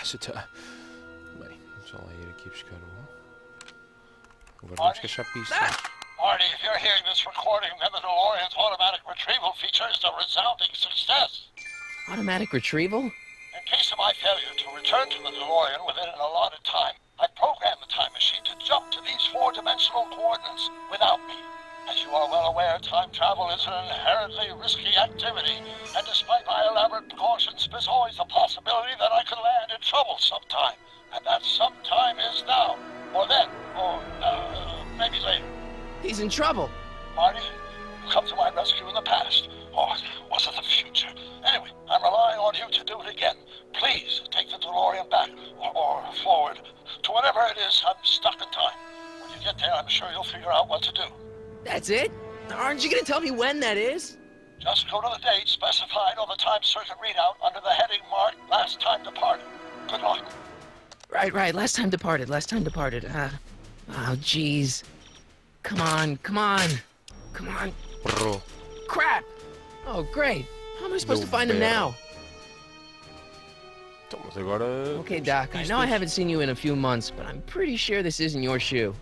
Caceta. Bem, deixa lá ir aqui buscar o... Agora vamos caçar pistas. Marty, if you're hearing this recording, then the DeLorean's automatic retrieval feature is a resounding success. Automatic retrieval? In case of my failure to return to the DeLorean within an allotted time, I programmed the time machine to jump to these four-dimensional coordinates without me. As you are well aware, time travel is an inherently risky activity, and despite my elaborate precautions, there's always a possibility that I could land in trouble sometime. And that sometime is now, or then, or maybe later. He's in trouble. Marty, you come to my rescue in the past, or was it the future? Anyway, I'm relying on you to do it again. Please take the DeLorean back, or forward, to whatever it is. I'm stuck in time. When you get there, I'm sure you'll figure out what to do. That's it? Aren't you gonna tell me when that is? Just go to the date specified on the time circuit readout under the heading marked Last Time Departed. Good luck. Right. Last time departed. Oh, jeez. Come on. Bro. Crap! Oh, great. How am I supposed to find him now? Então, mas agora... Okay, Doc, I know I haven't seen you in a few months, but I'm pretty sure this isn't your shoe.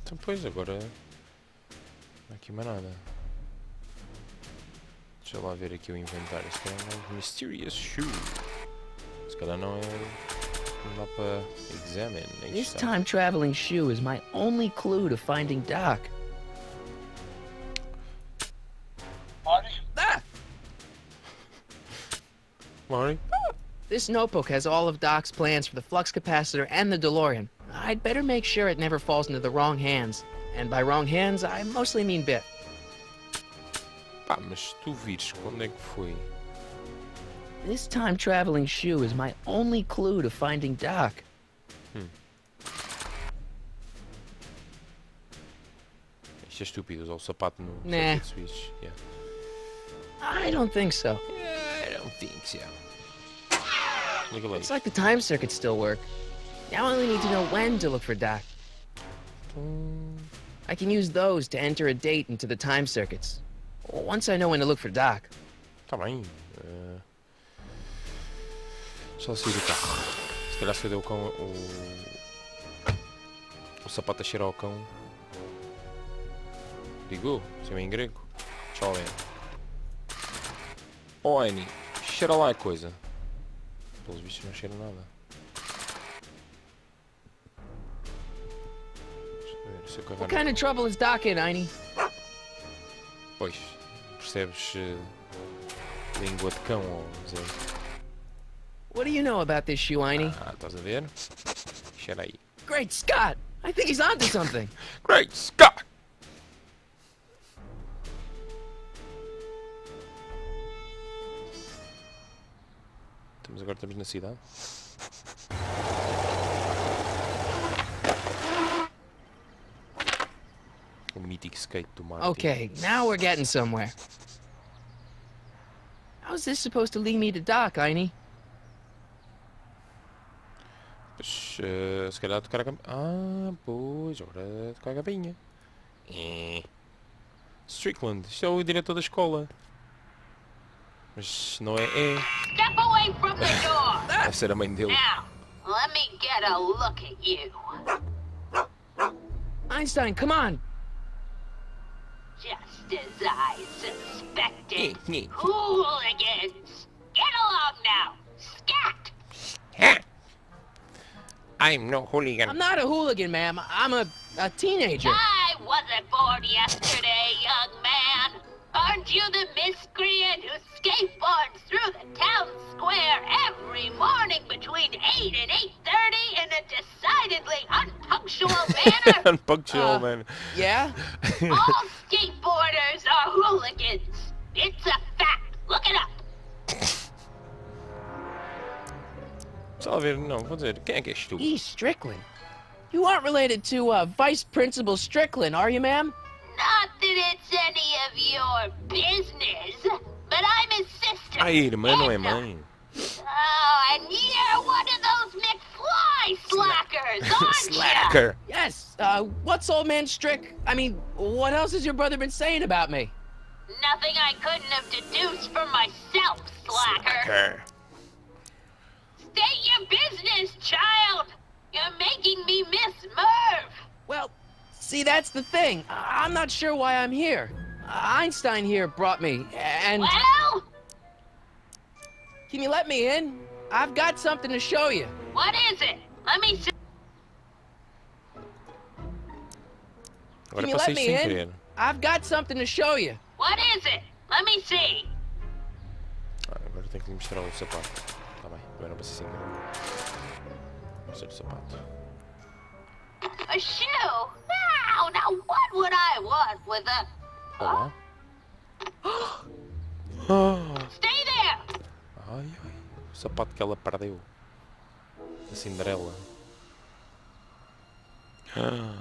Então, pois, agora... Não há aqui mais nada. Deixa lá ver aqui o inventário. Se calhar não é Mysterious Shoe. Se calhar não é... Não dá para examine. This time-traveling shoe is my only clue to finding Doc. Marty? Ah! Marty? This notebook has all of Doc's plans for the flux capacitor and the DeLorean. I'd better make sure it never falls into the wrong hands. And by wrong hands, I mostly mean Biff. Pá, mas se tu vires quando é que foi? This time-traveling shoe is my only clue to finding Doc. Isto é estúpido, usar o sapato no Nah. switch. Yeah. I don't think so. Yeah, I don't think so. Look at It's like the time circuits still work. Now I only need to know when to look for Doc. I can use those to enter a date into the time circuits. Once I know when to look for Doc. Tá bem. Só sair do carro. Se calhar se eu der o cão... O sapato a cheirar ao cão. Digo, se é em grego. Tchau, é. Oh, Annie, cheira lá a coisa. Pelos bichos não cheira nada. Deixa eu ver se eu What kind of trouble is Doc in, Einie? Pois, percebes língua de cão ou Zé? What do you know about this shoe, Einie? Ah, estás a ver? Cheira aí. Great Scott! I think he's onto something. Great Scott! Agora estamos na cidade. O mítico skate do Martin. Okay, now we're getting somewhere. How's this supposed to lead me to Doc, Einie? Pois, se calhar tocar a campainha. Ah, pois, agora tocar a campainha. Strickland, isto é o diretor da escola. Mas não é. Step away from the door. Deve ser a mãe dele. Now, let me get a look at you. Einstein, come on! Just as I suspected. Hooligans! Get along now! Scat! I'm no hooligan. I'm not a hooligan, ma'am. I'm a teenager. I wasn't born yesterday, young man. Aren't you the miscreant who skateboards through the town square every morning between 8 and 8:30 in a decidedly unpunctual manner? Unpunctual, man. Yeah? All skateboarders are hooligans. It's a fact. Look it up. Só a ver, não, vou dizer, quem é que és tu? E. Strickland. You aren't related to Vice Principal Strickland, are you, ma'am? Not that it's any of your business, but I'm his sister. Ah, irmã não é Edna. mãe. Oh, and you're one of those McFly slackers, aren't you? Slacker. Yes. What's old man Strick? I mean, what else has your brother been saying about me? Nothing I couldn't have deduced for myself, slacker. State your business, child. You're making me miss Merv. Well, see, that's the thing. I'm not sure why I'm here. Einstein here brought me, and... Well, Can you let me in? I've got something to show you. what is it? Let me see. Agora Can you let passei me sem in? querer. I've got something to show you. What is it? Let me see. Agora tenho que lhe mostrar o sapato. Tá bem, agora não passei sem querer. Mostrar o sapato. A shoe? Now what would I want with a... Olá. Ah, Stay there. ai, ai. O sapato que ela perdeu. A Cinderela. Ah.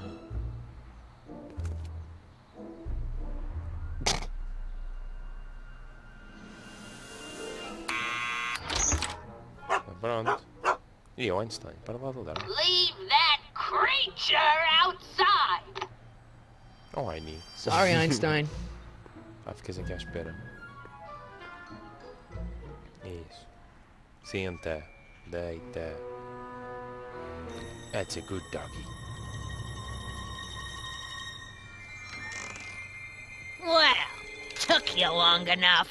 Pronto. E o Einstein, para lá de olhar. Leave that creature outside. Oh, Heini. Sorry, Einstein. Ficas aqui à espera. Isso. Senta. Deita. That's a good doggy. Well, took you long enough.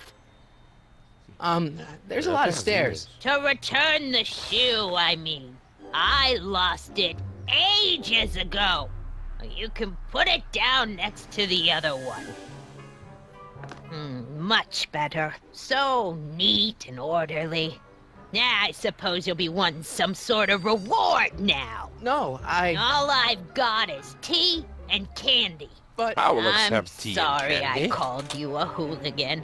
There's a lot of stairs. To return the shoe, I mean. I lost it ages ago. You can put it down next to the other one. Much better. So neat and orderly. I suppose you'll be wanting some sort of reward now. No, All I've got is tea and candy. But I will I'm accept tea and sorry candy. I called you a hooligan.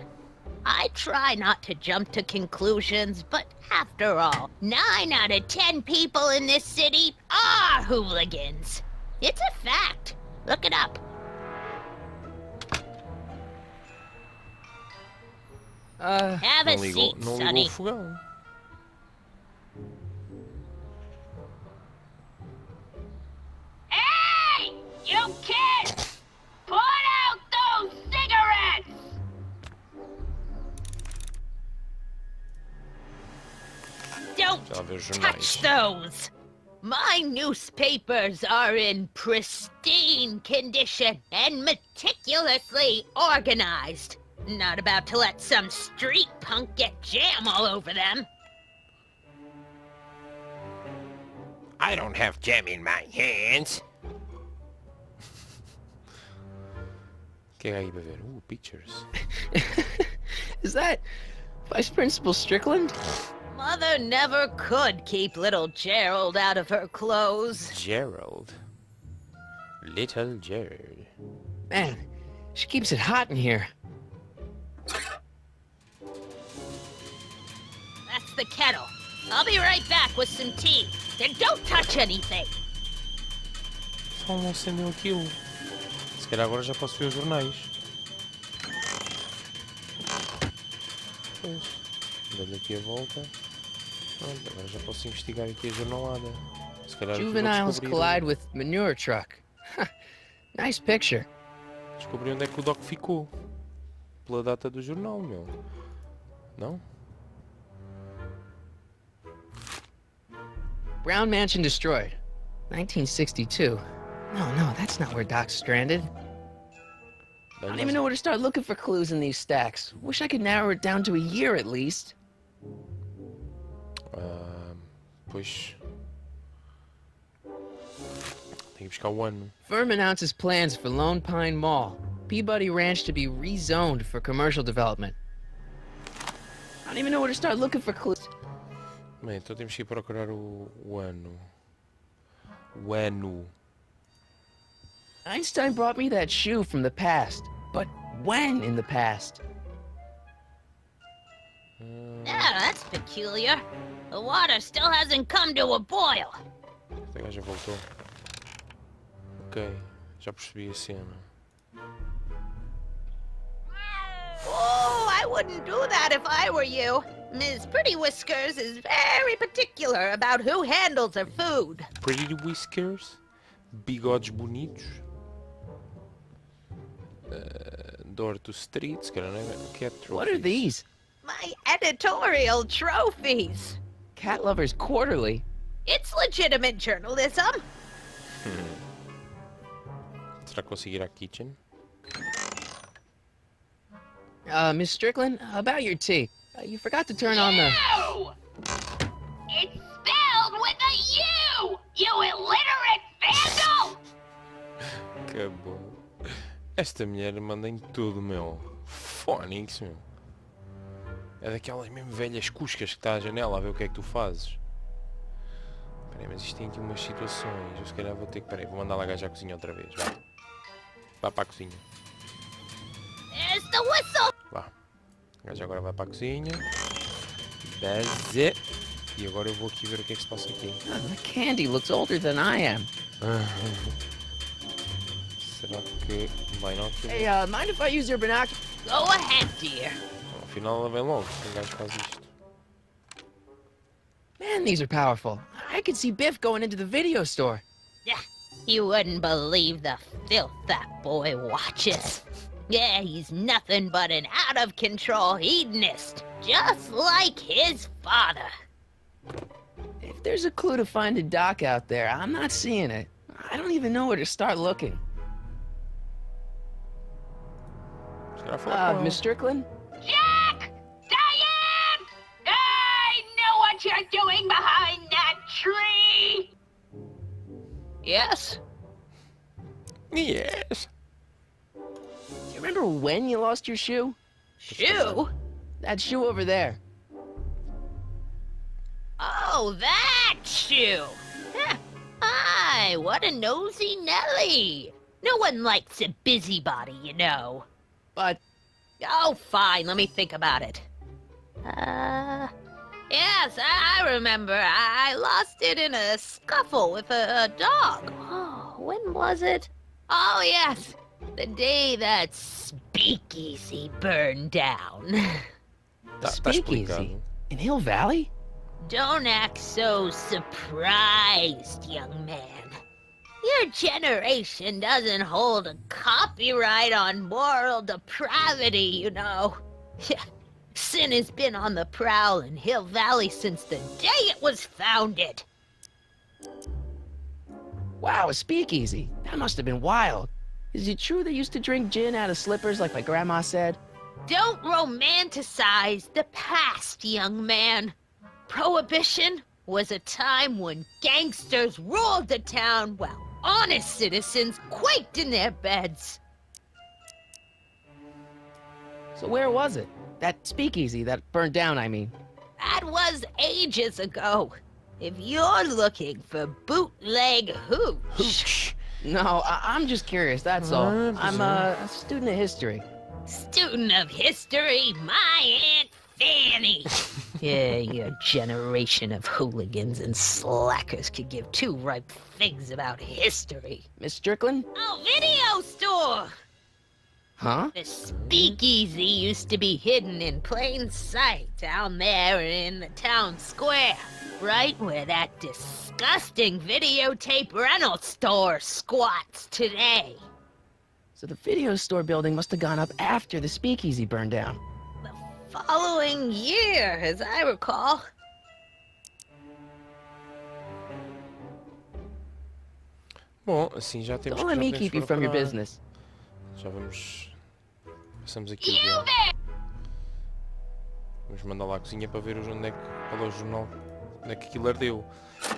I try not to jump to conclusions, but after all, 9 out of 10 people in this city are hooligans. It's a fact. Look it up. Have a Não ligou, seat, não ligou Sonny. o fogão. Hey! You kids! Put out those cigarettes! Don't Já vê os jornais. touch those! My newspapers are in pristine condition and meticulously organized. Not about to let some street punk get jam all over them. I don't have jam in my hands. O que é aí para ver? Pictures. is that Vice Principal Strickland? Mother never could keep little Gerald out of her clothes. Gerald. Little Gerald. Man, she keeps it hot in here. That's the kettle. I'll be right back with some tea. Then don't touch anything. Só não acendeu aquilo. Se calhar agora já posso ver os jornais. Pois. Dando aqui a volta. Pronto, agora já posso investigar aqui a jornalada. Se calhar aqui vou Juveniles descobrir- collide with manure truck. Nice picture. Descobri onde é que o Doc ficou. Pela data do jornal, meu. Não? Brown Mansion destroyed. 1962. No, that's not where Doc's stranded. I don't even know where to start looking for clues in these stacks. Wish I could narrow it down to a year at least. Pois. Tenho que buscar o ano. Firm announces plans for Lone Pine Mall. Peabody Ranch to be rezoned for commercial development. I don't even know where to start looking for clues. Bem, então temos que ir procurar o ano. O ano. Einstein brought me that shoe from the past. But when in the past? Yeah, that's peculiar. The water still hasn't come to a boil. Esta gaja voltou. Ok, já percebi a cena. Oh, I wouldn't do that if I were you. Ms. Pretty Whiskers is very particular about who handles her food. Pretty Whiskers. Bigodes bonitos. Door to streets, cara, não é? Que é What are trophies? these? My editorial trophies. Cat Lovers Quarterly? It's legitimate journalism. Será que consigo ir à kitchen? Miss Strickland, about your tea. You forgot to turn on the... U! It's spelled with a U! You illiterate vandal! Acabou. Esta mulher manda em tudo, meu. Fónix, meu. É daquelas mesmo velhas cuscas que está à janela a ver o que é que tu fazes. Peraí, mas isto tem aqui umas situações. Eu se calhar vou ter que... Peraí, vou mandar lá a gaja à cozinha outra vez. Vá. Vá para a cozinha. There's the whistle. Vá. A gaja agora vai para a cozinha. Beze. E agora eu vou aqui ver o que é que se passa aqui. The candy looks older than I am. Será que vai não? Hey, mind if I use your binoculars? Go ahead, dear. Afinal ela vem logo. O gajo faz isto. Man, these are powerful. I could see Biff going into the video store. Yeah, you wouldn't believe the filth that boy watches. Yeah, he's nothing but an out-of-control hedonist, just like his father. If there's a clue to find a doc out there, I'm not seeing it. I don't even know where to start looking. Será falar com Miss Strickland? Jack! Diane! I know what you're doing behind that tree! Yes? Yes. Do you remember when you lost your shoe? Shoe? That shoe over there. Oh, that shoe! Huh. Aye, what a nosy Nelly! No one likes a busybody, you know. But Oh, fine, let me think about it. Yes, I remember. I lost it in a scuffle with a dog. Oh, when was it? Oh, yes, the day that speakeasy burned down. Tá Speakeasy explicado. in Hill Valley? Don't act so surprised, young man. Your generation doesn't hold a copyright on moral depravity, you know. Sin has been on the prowl in Hill Valley since the day it was founded. Wow, a speakeasy. That must have been wild. Is it true they used to drink gin out of slippers like my grandma said? Don't romanticize the past, young man. Prohibition was a time when gangsters ruled the town while honest citizens quaked in their beds. So where was it? That speakeasy that burned down, I mean. That was ages ago. If you're looking for bootleg hooch, No, I'm just curious, that's all. I'm a student of history. student of history, my Aunt Fanny. Yeah, your generation of hooligans and slackers could give two ripe figs about history. Miss Strickland? Oh, video store! Huh? The speakeasy used to be hidden in plain sight down there in the town square, right where that disgusting videotape rental store squats today. So the video store building must have gone up after the speakeasy burned down. The following year, as I recall. Bom, assim já temos Don't que let me já keep you podemos from your preparar. business. Já vamos... Passamos aqui o You dia. there! Vamos mandar lá à cozinha para ver onde é que, qual é o jornal, onde é que aquilo ardeu.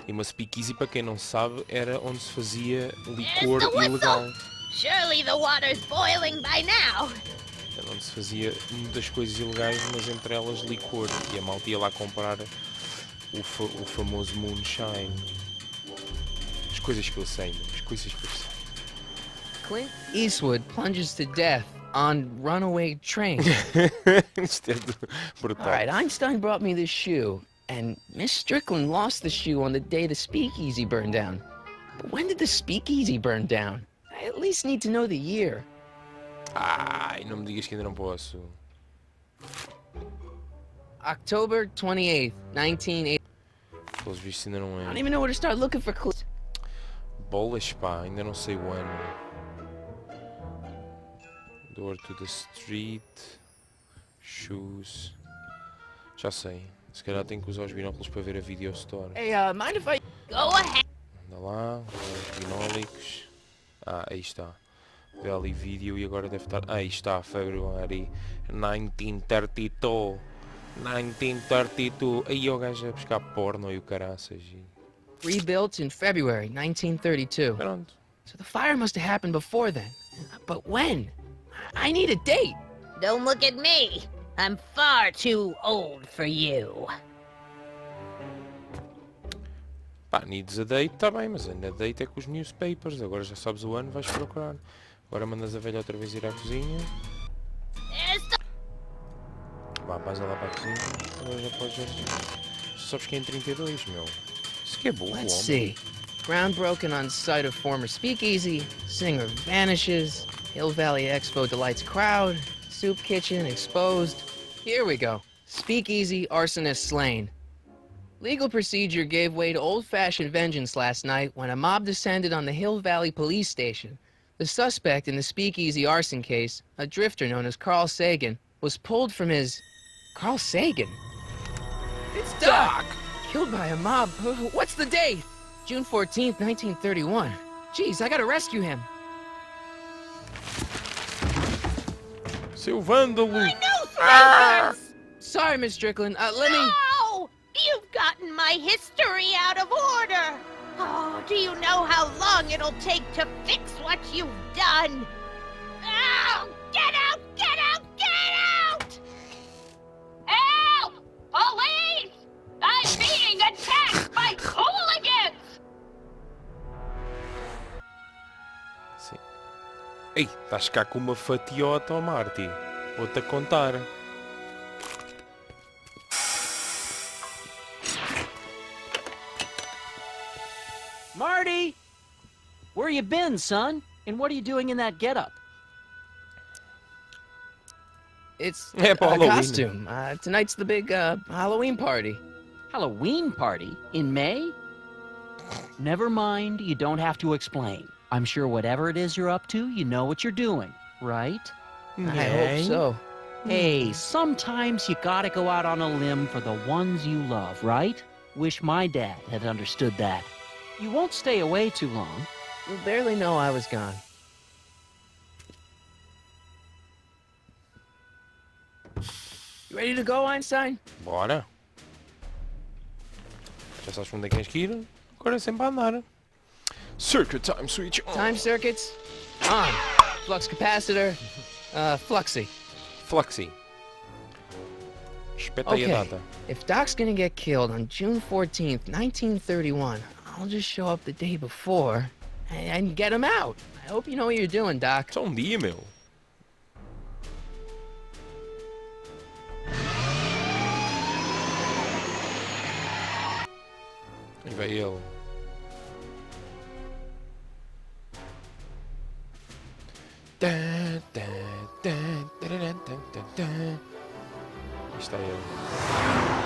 E uma speakeasy, para quem não sabe, era onde se fazia licor There's the ilegal. Surely the water's boiling by now. Era onde se fazia muitas coisas ilegais, mas entre elas licor. E a malta ia lá comprar o famoso moonshine. As coisas que eu sei, meu, as coisas que eu sei. Clint Eastwood plunges to death on runaway train. Isto é brutal. All right, Einstein brought me this shoe, and Miss Strickland lost the shoe on the day the speakeasy burned down. But when did the speakeasy burn down? I at least need to know the year. Ai, não me digas que ainda não posso. October 28th, 1980. Pelos vistos ainda não I don't é. even know where to start looking for clues. Bolas, pá, ainda não sei o ano. Door to the street. Shoes. Já sei. Se calhar tenho que usar os binóculos para ver a video store. Hey, mind if I... Go ahead. Anda lá, os binólicos. Ah, aí está. Vê ali vídeo e agora deve estar... Aí está, February 1932. 1932. Aí o gajo a buscar porno e o caraças. Rebuilt in February 1932. Pronto. So the fire must have happened before then. But when? I need a date. Don't look at me. I'm far too old for you. Pá, needs a date, tá bem, mas ainda date é com os newspapers. Agora já sabes o ano, vais procurar. Agora mandas a velha outra vez ir à cozinha. Vá, vais lá para a cozinha. Agora já podes... Já sabes que é em 32, meu. Isso que é burro, Let's homem. see. Ground broken on site of former speakeasy. Singer vanishes. Hill Valley Expo delights crowd. Soup kitchen exposed. Here we go. Speakeasy arsonist slain. Legal procedure gave way to old-fashioned vengeance last night when a mob descended on the Hill Valley police station. The suspect in the speakeasy arson case, a drifter known as Carl Sagan, was pulled from his... Carl Sagan? It's Doc! Killed by a mob. What's the date? June 14th, 1931. Jeez, I gotta rescue him. Seu vândalo! I know snipers! Sorry, Miss Strickland. Let me... No! You've gotten my history out of order! Oh, do you know how long it'll take to fix what you've done? Oh, get out! Get out! Get out! Help! Police! I'm being attacked by hooligans! Sim. Ei, estás cá com uma fatiota, ó Marty. Vou-te a contar. Marty! Where you been, son? And what are you doing in that getup? It's Yeah, a Halloween. costume. Tonight's the big Halloween party. Halloween party? In May? Never mind, you don't have to explain. I'm sure whatever it is you're up to, you know what you're doing, right? I hope so. Hey, sometimes you gotta go out on a limb for the ones you love, right? Wish my dad had understood that. You won't stay away too long. You'll barely know I was gone. You ready to go, Einstein? Bora. Já sabes onde é que tens que ir? Agora é sempre a andar. Circuit time switch on. Time circuits on. Flux capacitor. Fluxy. Fluxy. Espeta aí a Okay. data. If Doc's gonna get killed on June 14th, 1931, I'll just show up the day before and get him out. I hope you know what you're doing, Doc. Só um dia, meu. E vai ele. Aí está ele.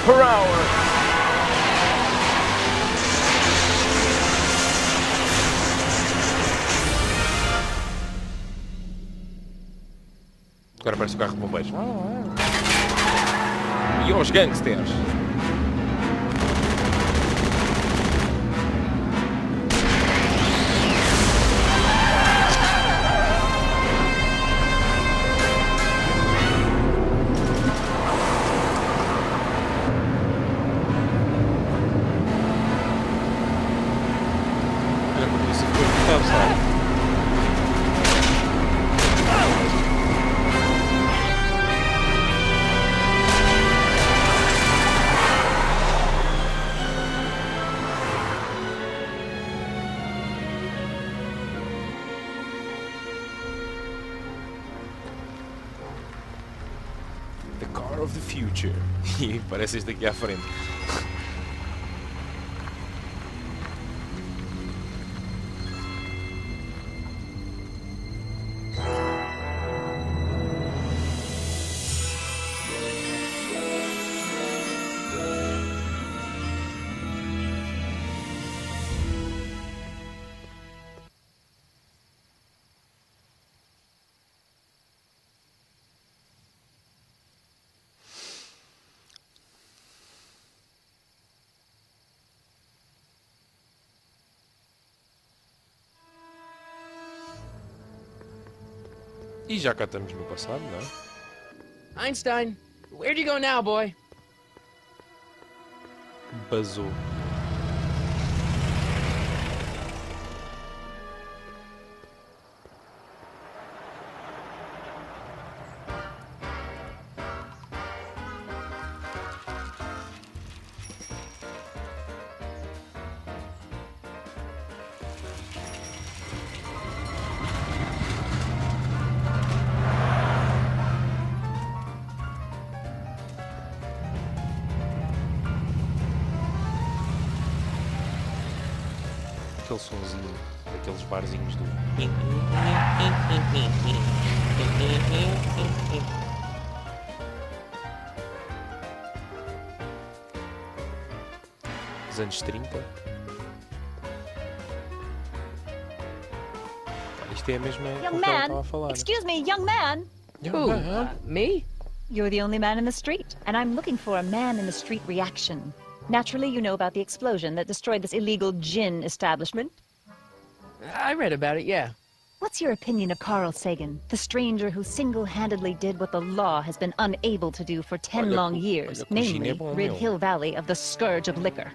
mph. Agora parece o carro de bombeiros. E aos gangsters. Olha como isso foi cortado, sabe? The car of the future. E parece este aqui à frente. E já cá estamos no passado, não é? Einstein, where'd you go now, boy? Basou. Aquele sonzinho daqueles barzinhos do... Dos anos 30. Isto é a mesma com Young o que ela man, estava a falar. excuse me, young man. Who? Me? You're the only man in the street, and I'm looking for a man in the street reaction. Naturally, you know about the explosion that destroyed this illegal gin establishment. I read about it, yeah. What's your opinion of Carl Sagan, the stranger who single-handedly did what the law has been unable to do for 10 long years, namely rid Hill Valley of the scourge of liquor?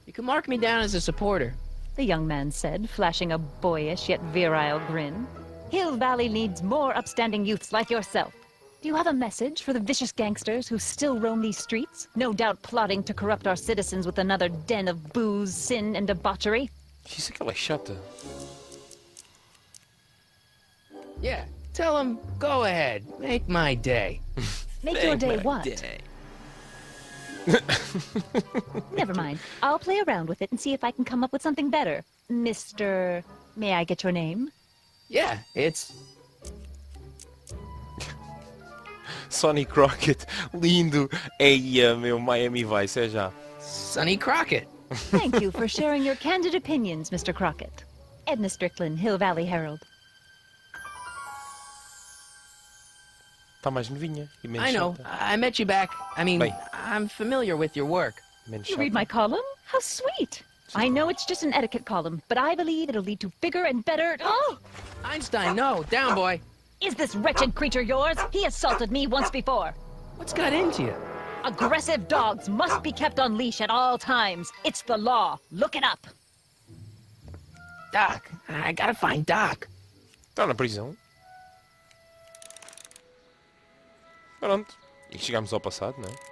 You can mark me down as a supporter. The young man said, flashing a boyish yet virile grin. Hill Valley needs more upstanding youths like yourself. Do you have a message for the vicious gangsters who still roam these streets, no doubt plotting to corrupt our citizens with another den of booze, sin, and debauchery? Isso é aquela chata. Yeah, tell him, go ahead, make my day. Make your day what? Never mind. I'll play around with it and see if I can come up with something better. Mr. May I get your name? Yeah, it's... Sonny Crockett, lindo. Eia, meu Miami Vice, é já. Sonny Crockett. Thank you for sharing your candid opinions, Mr. Crockett. Edna Strickland, Hill Valley Herald. Está mais novinha e menos I know, chata. I met you back. I mean, Bem. I'm familiar with your work. Menos You chata. read my column? How sweet! I know it's just an etiquette column, but I believe it'll lead to bigger and better... Oh! Einstein, no, down, boy. Is this wretched creature yours? He assaulted me once before. What's got into you? Aggressive dogs must be kept on leash at all times. It's the law. Look it up. Doc, I gotta find Doc. Está na prisão. Pronto. E chegamos ao passado, não é?